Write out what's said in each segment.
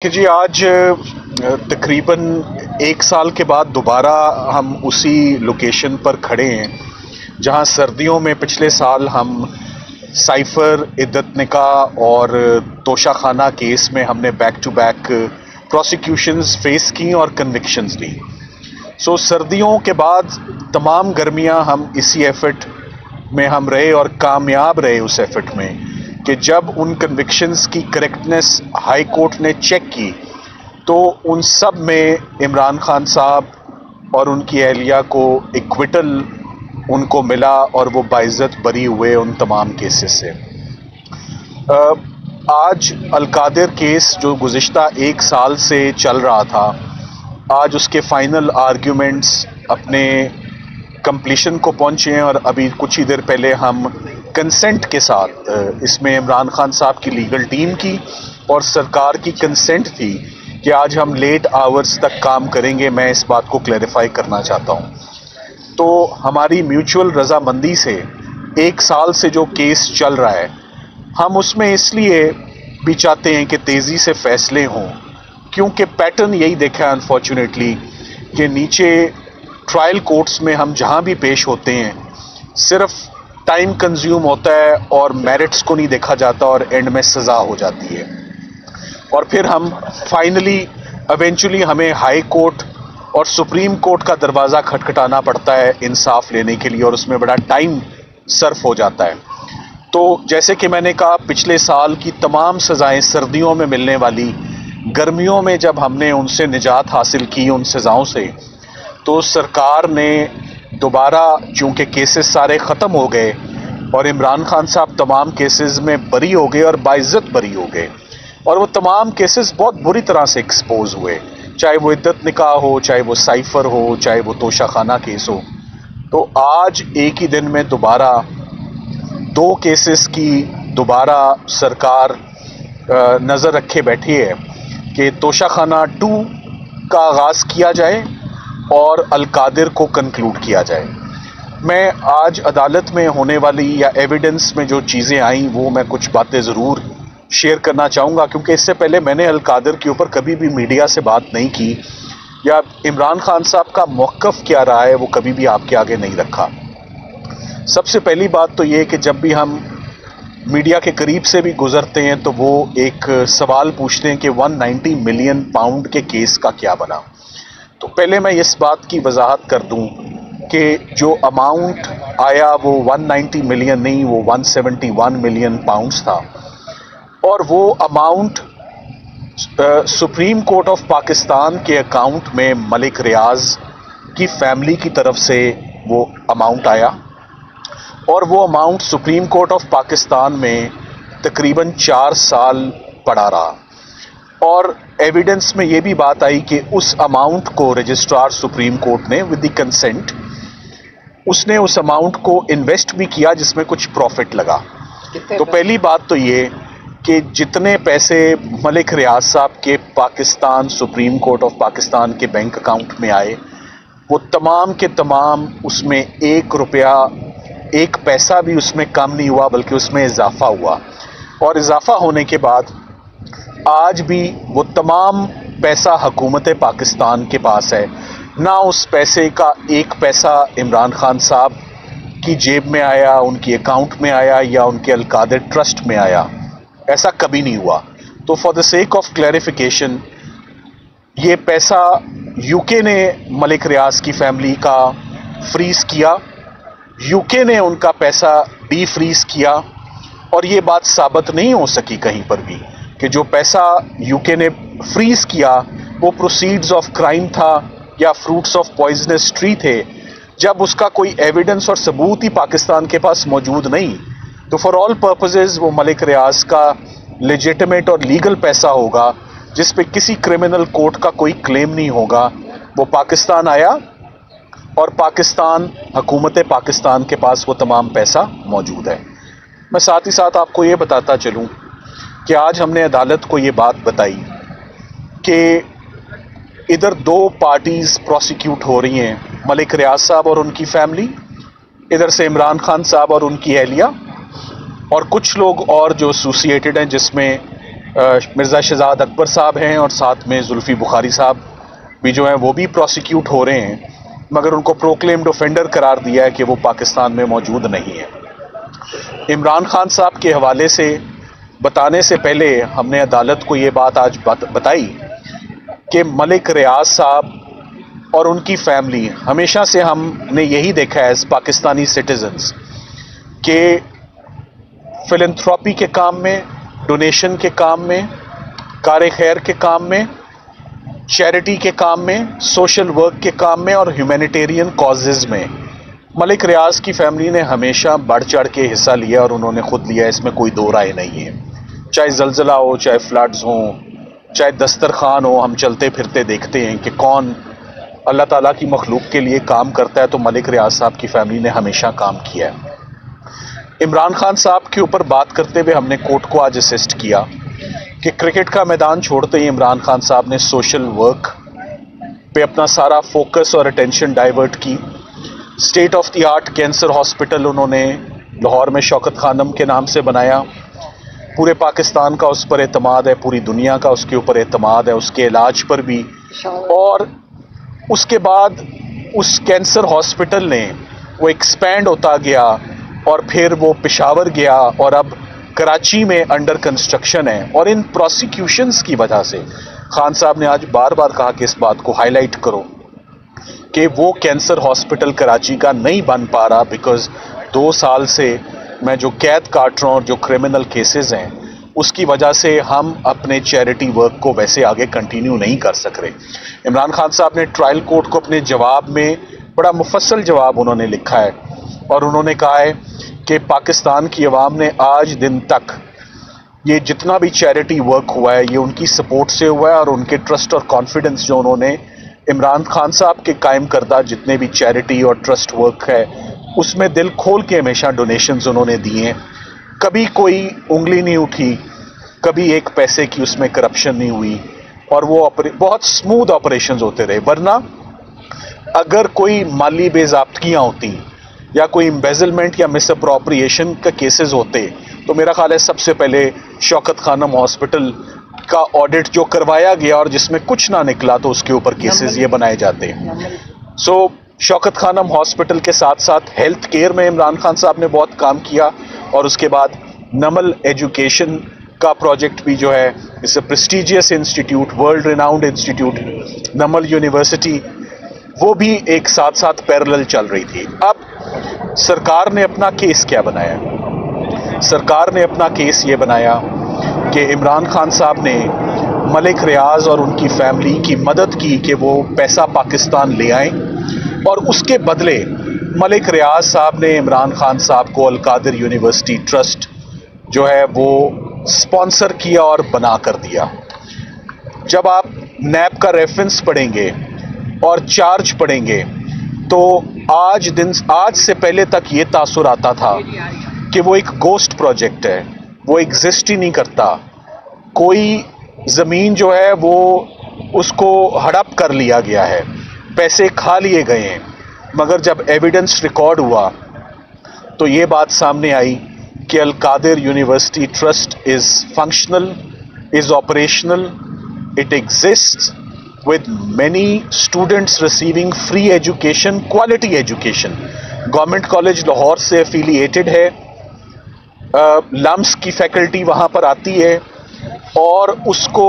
کہ جی آج تقریباً ایک سال کے بعد دوبارہ ہم اسی لوکیشن پر کھڑے ہیں جہاں سردیوں میں پچھلے سال ہم سائفر عدت نکاح اور توشہ خانہ کیس میں ہم نے بیک ٹو بیک پروسیکیوشنز فیس کی اور کنوکشنز لی. سردیوں کے بعد تمام گرمیاں ہم اسی ایفرٹ میں ہم رہے اور کامیاب رہے اس ایفرٹ میں کہ جب ان کنوکشنز کی کریکٹنس ہائی کورٹ نے چیک کی تو ان سب میں عمران خان صاحب اور ان کی اہلیہ کو ایکویٹل ان کو ملا اور وہ باعزت بری ہوئے ان تمام کیسز سے. آج القادر کیس جو گزشتہ ایک سال سے چل رہا تھا، آج اس کے فائنل آرگیومنٹس اپنے کمپلیشن کو پہنچے ہیں اور ابھی کچھ ہی دیر پہلے ہم کنسنٹ کے ساتھ اس میں عمران خان صاحب کی لیگل ٹیم کی اور سرکار کی کنسنٹ تھی کہ آج ہم لیٹ آورز تک کام کریں گے. میں اس بات کو کلیریفائی کرنا چاہتا ہوں. تو ہماری میوچول رضامندی سے ایک سال سے جو کیس چل رہا ہے، ہم اس میں اس لیے بھی چاہتے ہیں کہ تیزی سے فیصلے ہوں کیونکہ پیٹرن یہی دیکھا ہے انفارچونیٹلی کہ نیچے ٹرائل کورٹس میں ہم جہاں بھی پیش ہوتے ہیں صرف ٹائم کنزیوم ہوتا ہے اور میرٹس کو نہیں دیکھا جاتا اور اینڈ میں سزا ہو جاتی ہے، اور پھر ہم فائنلی ایونچولی ہمیں ہائی کورٹ اور سپریم کورٹ کا دروازہ کھٹکھٹانا پڑتا ہے انصاف لینے کے لیے، اور اس میں بڑا ٹائم صرف ہو جاتا ہے. تو جیسے کہ میں نے کہا، پچھلے سال کی تمام سزائیں سردیوں میں ملنے والی گرمیوں میں جب ہم نے ان سے نجات حاصل کی ان سزاؤں سے، تو سرکار نے دوبارہ چونکہ کیسز سارے ختم ہو گئے اور عمران خان صاحب تمام کیسز میں بری ہو گئے اور باعزت بری ہو گئے، اور وہ تمام کیسز بہت بری طرح سے ایکسپوز ہوئے، چاہے وہ عدت نکاح ہو، چاہے وہ سائفر ہو، چاہے وہ توشہ خانہ کیس ہو. تو آج ایک ہی دن میں دوبارہ دو کیسز کی دوبارہ سرکار نظر رکھے بیٹھی ہے کہ توشہ خانہ 2 کا آغاز کیا جائے اور القادر کو کنکلوڈ کیا جائے. میں آج عدالت میں ہونے والی یا ایویڈنس میں جو چیزیں آئیں وہ میں کچھ باتیں ضرور شیئر کرنا چاہوں گا، کیونکہ اس سے پہلے میں نے القادر کے اوپر کبھی بھی میڈیا سے بات نہیں کی یا عمران خان صاحب کا موقف کیا رہا ہے وہ کبھی بھی آپ کے آگے نہیں رکھا. سب سے پہلی بات تو یہ کہ جب بھی ہم میڈیا کے قریب سے بھی گزرتے ہیں تو وہ ایک سوال پوچھتے ہیں کہ 190 ملین پاؤنڈ کے کیس کا کیا بنا. تو پہلے میں اس بات کی وضاحت کر دوں کہ جو اماؤنٹ آیا وہ 190 ملین نہیں، وہ 171 ملین پاؤنڈز تھا، اور وہ amount supreme court of Pakistan کے اکاؤنٹ میں ملک ریاض کی فیملی کی طرف سے وہ اماؤنٹ آیا، اور وہ amount supreme court of Pakistan میں تقریباً 4 سال پڑا رہا. اور ایویڈنس میں یہ بھی بات آئی کہ اس اماؤنٹ کو رجسٹرار سپریم کورٹ نے ود دی کنسنٹ اس نے اس اماؤنٹ کو انویسٹ بھی کیا جس میں کچھ پروفٹ لگا. تو پہلی بات تو یہ کہ جتنے پیسے ملک ریاض صاحب کے Pakistan supreme court of Pakistan کے بینک اکاؤنٹ میں آئے وہ تمام کے تمام اس میں 1 روپیہ 1 پیسہ بھی اس میں کم نہیں ہوا بلکہ اس میں اضافہ ہوا. اور اضافہ ہونے کے بعد آج بھی وہ تمام پیسہ حکومت پاکستان کے پاس ہے. نہ اس پیسے کا 1 پیسہ عمران خان صاحب کی جیب میں آیا، ان کی اکاؤنٹ میں آیا یا ان کے القادر ٹرسٹ میں آیا، ایسا کبھی نہیں ہوا. تو for the sake of clarification, یہ پیسہ یو کے نے ملک ریاض کی فیملی کا فریز کیا، یو کے نے ان کا پیسہ ڈی فریز کیا، اور یہ بات ثابت نہیں ہو سکی کہیں پر بھی کہ جو پیسہ یو کے نے فریز کیا وہ پروسیڈز آف کرائم تھا یا فروٹس آف پوائزنس ٹری تھے، جب اس کا کوئی ایویڈنس اور ثبوت ہی پاکستان کے پاس موجود نہیں. تو فار آل پرپزز وہ ملک ریاض کا لیجیٹمیٹ اور لیگل پیسہ ہوگا جس پہ کسی کرمنل کورٹ کا کوئی کلیم نہیں ہوگا. وہ پاکستان آیا اور پاکستان حکومت پاکستان کے پاس وہ تمام پیسہ موجود ہے. میں ساتھ ہی ساتھ آپ کو یہ بتاتا چلوں کہ آج ہم نے عدالت کو یہ بات بتائی کہ ادھر 2 پارٹیز پروسیکیوٹ ہو رہی ہیں، ملک ریاض صاحب اور ان کی فیملی، ادھر سے عمران خان صاحب اور ان کی اہلیہ، اور کچھ لوگ اور جو ایسوسیٹڈ ہیں جس میں مرزا شہزاد اکبر صاحب ہیں اور ساتھ میں زلفی بخاری صاحب بھی جو ہیں وہ بھی پروسیکیوٹ ہو رہے ہیں، مگر ان کو پروکلیمڈ اوفینڈر قرار دیا ہے کہ وہ پاکستان میں موجود نہیں ہے۔ عمران خان صاحب کے حوالے سے بتانے سے پہلے ہم نے عدالت کو یہ بات آج بتائی کہ ملک ریاض صاحب اور ان کی فیملی، ہمیشہ سے ہم نے یہی دیکھا ہے ایز پاکستانی سٹیزنز کہ فلنتھراپی کے کام میں، ڈونیشن کے کام میں، کار خیر کے کام میں، چیریٹی کے کام میں، سوشل ورک کے کام میں اور ہیومینیٹیرین کازز میں ملک ریاض کی فیملی نے ہمیشہ بڑھ چڑھ کے حصہ لیا، اور انہوں نے خود لیا، اس میں کوئی دو رائے نہیں ہے۔ چاہے زلزلہ ہو، چاہے فلڈز ہوں، چاہے دسترخوان ہو، ہم چلتے پھرتے دیکھتے ہیں کہ کون اللہ تعالیٰ کی مخلوق کے لیے کام کرتا ہے، تو ملک ریاض صاحب کی فیملی نے ہمیشہ کام کیا ہے۔ عمران خان صاحب کے اوپر بات کرتے ہوئے ہم نے کورٹ کو آج اسسٹ کیا کہ کرکٹ کا میدان چھوڑتے ہی عمران خان صاحب نے سوشل ورک پہ اپنا سارا فوکس اور اٹینشن ڈائیورٹ کی۔ State of the art cancer hospital انہوں نے لاہور میں شوکت خانم کے نام سے بنایا۔ پورے پاکستان کا اس پر اعتماد ہے، پوری دنیا کا اس کے اوپر اعتماد ہے، اس کے علاج پر بھی۔ اور اس کے بعد اس کینسر ہاسپٹل نے وہ ایکسپینڈ ہوتا گیا اور پھر وہ پشاور گیا اور اب کراچی میں انڈر کنسٹرکشن ہے۔ اور ان پروسیکیوشنز کی وجہ سے خان صاحب نے آج بار بار کہا کہ اس بات کو ہائی لائٹ کرو کہ وہ کینسر ہاسپٹل کراچی کا نہیں بن پا رہا بیکاز 2 سال سے میں جو قید کاٹ رہا ہوں اور جو کرمنل کیسز ہیں اس کی وجہ سے ہم اپنے چیریٹی ورک کو ویسے آگے کنٹینیو نہیں کر سک رہے۔ عمران خان صاحب نے ٹرائل کورٹ کو اپنے جواب میں بڑا مفصل جواب انہوں نے لکھا ہے، اور انہوں نے کہا ہے کہ پاکستان کی عوام نے آج دن تک یہ جتنا بھی چیریٹی ورک ہوا ہے یہ ان کی سپورٹ سے ہوا ہے، اور ان کے ٹرسٹ اور کانفیڈنس جو انہوں نے عمران خان صاحب کے قائم کردہ جتنے بھی چیریٹی اور ٹرسٹ ورک ہے اس میں دل کھول کے ہمیشہ ڈونیشنز انہوں نے دیے ہیں۔ کبھی کوئی انگلی نہیں اٹھی، کبھی ایک پیسے کی اس میں کرپشن نہیں ہوئی، اور وہ بہت سموتھ آپریشنز ہوتے رہے۔ ورنہ اگر کوئی مالی بے ضابطگیاں ہوتی یا کوئی امبیزلمنٹ یا مس اپروپریشن کا کیسز ہوتے تو میرا خیال ہے سب سے پہلے شوکت خانم ہاسپٹل کا آڈٹ جو کروایا گیا اور جس میں کچھ نہ نکلا تو اس کے اوپر کیسز یہ بنائے جاتے ہیں۔ شوکت خانم ہاسپٹل کے ساتھ ساتھ ہیلتھ کیئر میں عمران خان صاحب نے بہت کام کیا، اور اس کے بعد نمل ایجوکیشن کا پروجیکٹ بھی جو ہے اس a prestigious institute, world renowned institute Namal university, وہ بھی ایک ساتھ ساتھ پیرلل چل رہی تھی۔ اب سرکار نے اپنا کیس کیا بنایا؟ سرکار نے اپنا کیس یہ بنایا کہ عمران خان صاحب نے ملک ریاض اور ان کی فیملی کی مدد کی کہ وہ پیسہ پاکستان لے آئیں، اور اس کے بدلے ملک ریاض صاحب نے عمران خان صاحب کو القادر یونیورسٹی ٹرسٹ جو ہے وہ سپانسر کیا اور بنا کر دیا۔ جب آپ نیب کا ریفرنس پڑھیں گے اور چارج پڑھیں گے تو آج سے پہلے تک یہ تاثر آتا تھا کہ وہ ایک گوسٹ پروجیکٹ ہے، وہ ایگزسٹ ہی نہیں کرتا، کوئی زمین جو ہے وہ اس کو ہڑپ کر لیا گیا ہے، پیسے کھا لیے گئے ہیں۔ مگر جب ایویڈنس ریکارڈ ہوا تو یہ بات سامنے آئی کہ Al Qadir university trust is functional, is operational, it exist with many students receiving free education, quality education. Government college Lahore سے افیلیٹڈ ہے، لمس کی فیکلٹی وہاں پر آتی ہے، اور اس کو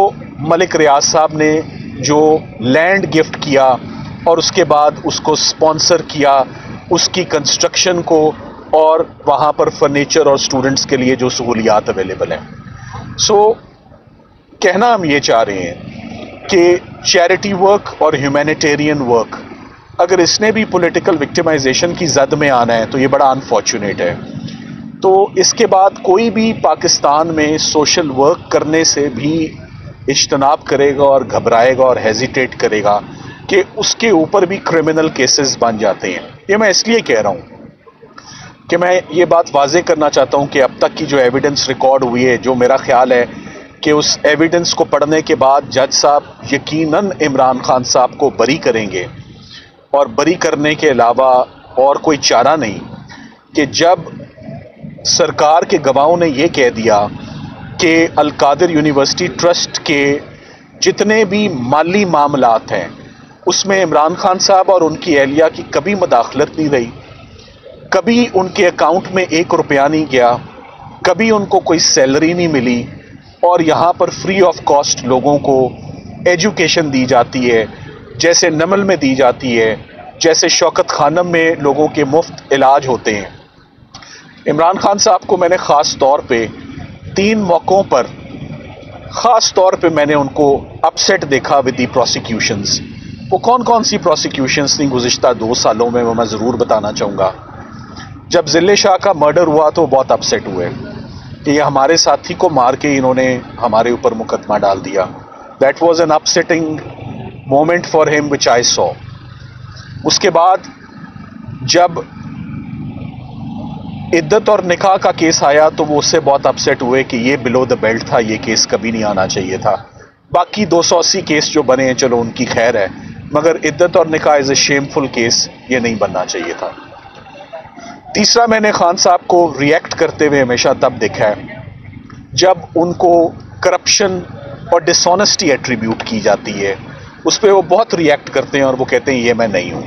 ملک ریاض صاحب نے جو لینڈ گفٹ کیا اور اس کے بعد اس کو سپانسر کیا، اس کی کنسٹرکشن کو، اور وہاں پر فرنیچر اور اسٹوڈنٹس کے لیے جو سہولیات اویلیبل ہیں۔ کہنا ہم یہ چاہ رہے ہیں کہ چیریٹی ورک اور ہیومینیٹیرین ورک اگر اس نے بھی پولیٹیکل وکٹمائزیشن کی زد میں آنا ہے تو یہ بڑا انفارچونیٹ ہے۔ تو اس کے بعد کوئی بھی پاکستان میں سوشل ورک کرنے سے بھی اجتناب کرے گا اور گھبرائے گا اور ہیزیٹیٹ کرے گا کہ اس کے اوپر بھی کرمنل کیسز بن جاتے ہیں۔ یہ میں اس لیے کہہ رہا ہوں کہ میں یہ بات واضح کرنا چاہتا ہوں کہ اب تک کی جو ایویڈنس ریکارڈ ہوئی ہے، جو میرا خیال ہے کہ اس ایویڈنس کو پڑھنے کے بعد جج صاحب یقیناً عمران خان صاحب کو بری کریں گے، اور بری کرنے کے علاوہ اور کوئی چارہ نہیں کہ جب سرکار کے گواہوں نے یہ کہہ دیا کہ القادر یونیورسٹی ٹرسٹ کے جتنے بھی مالی معاملات ہیں اس میں عمران خان صاحب اور ان کی اہلیہ کی کبھی مداخلت نہیں رہی، کبھی ان کے اکاؤنٹ میں 1 روپیہ نہیں گیا، کبھی ان کو کوئی سیلری نہیں ملی، اور یہاں پر فری آف کاسٹ لوگوں کو ایجوکیشن دی جاتی ہے، جیسے نمل میں دی جاتی ہے، جیسے شوکت خانم میں لوگوں کے مفت علاج ہوتے ہیں۔ عمران خان صاحب کو میں نے خاص طور پہ 3 موقعوں پر خاص طور پہ میں نے ان کو اپسیٹ دیکھا ود دی پروسیکیوشنز۔ وہ کون کون سی پروسیکیوشنز تھیں گزشتہ 2 سالوں میں، وہ میں ضرور بتانا چاہوں گا۔ جب ذلِ شاہ کا مرڈر ہوا تو بہت اپسیٹ ہوئے کہ یہ ہمارے ساتھی کو مار کے انہوں نے ہمارے اوپر مقدمہ ڈال دیا۔ That was an upsetting moment for ہم وچ آئی سو۔ اس کے بعد جب عدت اور نکاح کا کیس آیا تو وہ اس سے بہت اپسیٹ ہوئے کہ یہ بلو دا بیلٹ تھا، یہ کیس کبھی نہیں آنا چاہیے تھا۔ باقی 280 کیس جو بنے ہیں چلو ان کی خیر ہے، مگر عدت اور نکاح از اے شیمفل کیس، یہ نہیں بننا چاہیے تھا۔ تیسرا، میں نے خان صاحب کو ریئیکٹ کرتے ہوئے ہمیشہ تب دیکھا ہے جب ان کو کرپشن اور ڈس آنیسٹی ایٹریبیوٹ کی جاتی ہے، اس پہ وہ بہت ریئیکٹ کرتے ہیں اور وہ کہتے ہیں یہ میں نہیں ہوں۔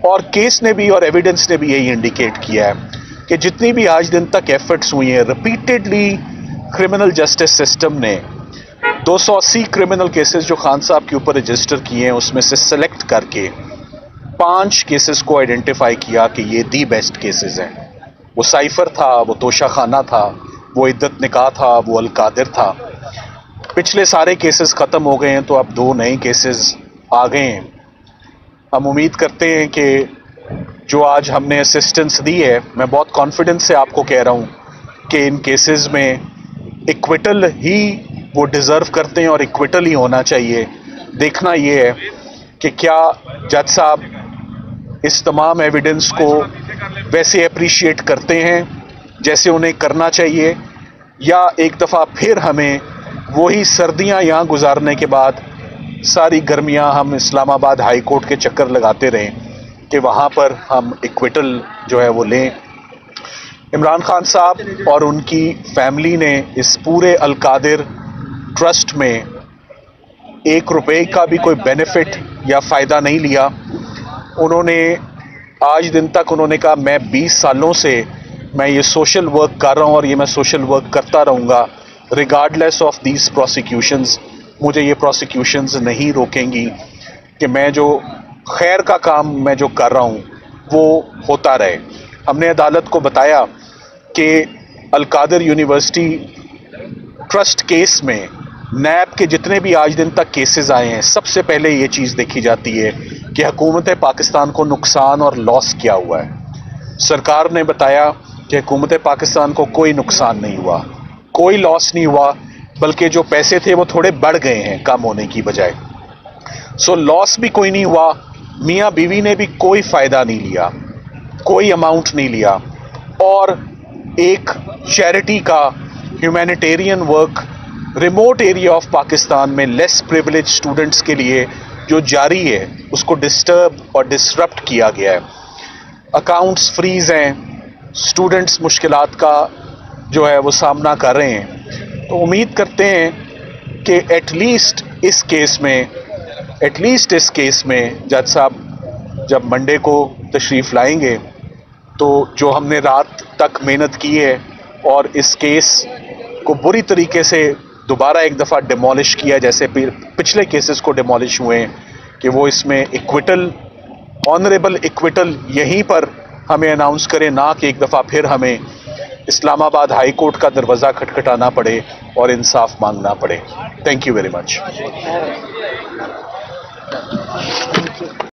اور کیس نے بھی اور ایویڈنس نے بھی یہی انڈیکیٹ کیا ہے کہ جتنی بھی آج دن تک ایفرٹس ہوئی ہیں، ریپیٹڈلی کرمنل جسٹس سسٹم نے 280 کرمنل کیسز جو خان صاحب کے اوپر رجسٹر کیے ہیں اس میں سے سلیکٹ کر کے 5 کیسز کو آئیڈینٹیفائی کیا کہ یہ دی بیسٹ کیسز ہیں۔ وہ سائفر تھا، وہ توشہ خانہ تھا، وہ عدت نکاح تھا، وہ القادر تھا۔ پچھلے سارے کیسز ختم ہو گئے ہیں تو اب 2 نئے کیسز آ گئے ہیں۔ ہم امید کرتے ہیں کہ جو آج ہم نے اسسٹنس دی ہے، میں بہت کانفیڈنس سے آپ کو کہہ رہا ہوں کہ ان کیسز میں ایکویٹل ہی وہ ڈیزرو کرتے ہیں اور ایکویٹل ہی ہونا چاہیے۔ دیکھنا یہ ہے کہ کیا جج صاحب اس تمام ایویڈنس کو ویسے اپریشیٹ کرتے ہیں جیسے انہیں کرنا چاہیے، یا ایک دفعہ پھر ہمیں وہی سردیاں یہاں گزارنے کے بعد ساری گرمیاں ہم اسلام آباد ہائی کورٹ کے چکر لگاتے رہیں کہ وہاں پر ہم ایکویٹل جو ہے وہ لیں۔ عمران خان صاحب اور ان کی فیملی نے اس پورے القادر ٹرسٹ میں 1 روپے کا بھی کوئی بینیفٹ یا فائدہ نہیں لیا۔ انہوں نے آج دن تک انہوں نے کہا میں 20 سالوں سے میں یہ سوشل ورک کر رہا ہوں اور یہ میں سوشل ورک کرتا رہوں گا ریگارڈلیس آف دیز پروسیکیوشنز۔ مجھے یہ پروسیکیوشنز نہیں روکیں گی کہ میں جو خیر کا کام میں جو کر رہا ہوں وہ ہوتا رہے۔ ہم نے عدالت کو بتایا کہ القادر یونیورسٹی ٹرسٹ کیس میں نیب کے جتنے بھی آج دن تک کیسز آئے ہیں، سب سے پہلے یہ چیز دیکھی جاتی ہے کہ حکومت پاکستان کو نقصان اور لاس کیا ہوا ہے۔ سرکار نے بتایا کہ حکومت پاکستان کو کوئی نقصان نہیں ہوا، کوئی لاس نہیں ہوا، بلکہ جو پیسے تھے وہ تھوڑے بڑھ گئے ہیں کم ہونے کی بجائے۔ سو لاس بھی کوئی نہیں ہوا، میاں بیوی نے بھی کوئی فائدہ نہیں لیا، کوئی اماؤنٹ نہیں لیا، اور ایک چیریٹی کا humanitarian work remote area of Pakistan میں لیس پریویلیج اسٹوڈنٹس کے لیے جو جاری ہے اس کو ڈسٹرب اور ڈسرپٹ کیا گیا ہے۔ اکاؤنٹس فریز ہیں، اسٹوڈنٹس مشکلات کا جو ہے وہ سامنا کر رہے ہیں۔ تو امید کرتے ہیں کہ ایٹ لیسٹ اس کیس میں جج صاحب جب منڈے کو تشریف لائیں گے تو جو ہم نے رات تک محنت کی ہے اور اس کیس کو بری طریقے سے دوبارہ ایک دفعہ ڈیمولش کیا جیسے پچھلے کیسز کو ڈیمولش ہوئے ہیں، کہ وہ اس میں ایکویٹل، آنریبل ایکویٹل یہیں پر ہمیں اناؤنس کرے، نہ کہ ایک دفعہ پھر ہمیں اسلام آباد ہائی کورٹ کا دروازہ کھٹکھٹانا پڑے اور انصاف مانگنا پڑے۔ Thank you very much.